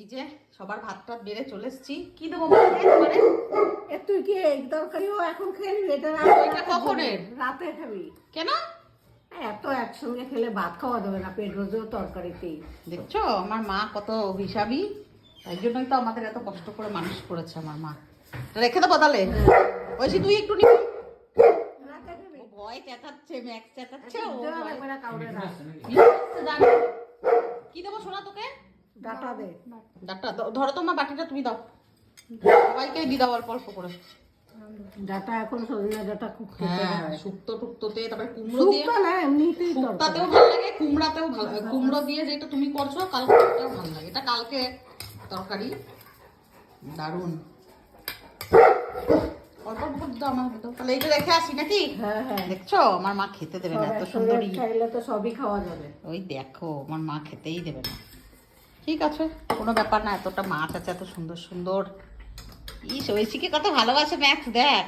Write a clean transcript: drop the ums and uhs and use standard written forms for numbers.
এই যে সবার ভাত টাত বেড়ে চলে এসেছি। কি দেবো মানে তুই কি এই তরকারিও এখন খেয়ে নিবি? এটা এটা কখনের? রাতে খাবি কেন? এত একসঙ্গে খেলে ভাত খাওয়া যাবে না, পেট রোজেও তরকারিতেই। দেখছো আমার মা কত হিসাবি, তাই জন্যই তো আমাদের এত কষ্ট করে মানুষ করেছে আমার মা। রেখে দেবো তাহলে? বলছি তুই একটু নিবি। রাতে খাবি? ও ভয় চেঁচাচ্ছে, ম্যাক্স চেঁচাচ্ছে। ও দেওয়া ভয়- লাগবে না কাউরে না। কি দেবো সোনা তোকে? ডাটা দে। ডাক্তার ধরো তোমার বাটিটা তুমি দাও, সবাইকে দিয়ে দাও অল্প অল্প করে। ডাটা এখন সজনে ডাটা খুব খেতে হ্যাঁ হয়। শুক্তো টুক্তোতে, তারপরে কুমড়ো দিয়ে, শুক্তো না এমনিতেই শুক্তাতেও তরকারি। ভালো লাগে, কুমড়াতেও ভালো লাগে। কুমড়ো দিয়ে যেটা তুমি করছো কালকে, ওটাও ভালো লাগে। এটা কালকে তরকারি দারুণ। অল্প অল্প করে দাও আমার মতো। তাহলে এইটা রেখে আসি নাকি? হ্যাঁ হ্যাঁ, দেখছো আমার মা খেতে দেবে না, সব এত একসঙ্গে সুন্দরী। খাইলে তো সবই খাওয়া যাবে। ওই দেখো আমার মা খেতেই দেবে না। ঠিক আছে কোনো ব্যাপার না, এতটা মাছ আছে এত সুন্দর সুন্দর। ইস ঐশীকে কত ভালোবাসে ম্যাক্স, দেখ।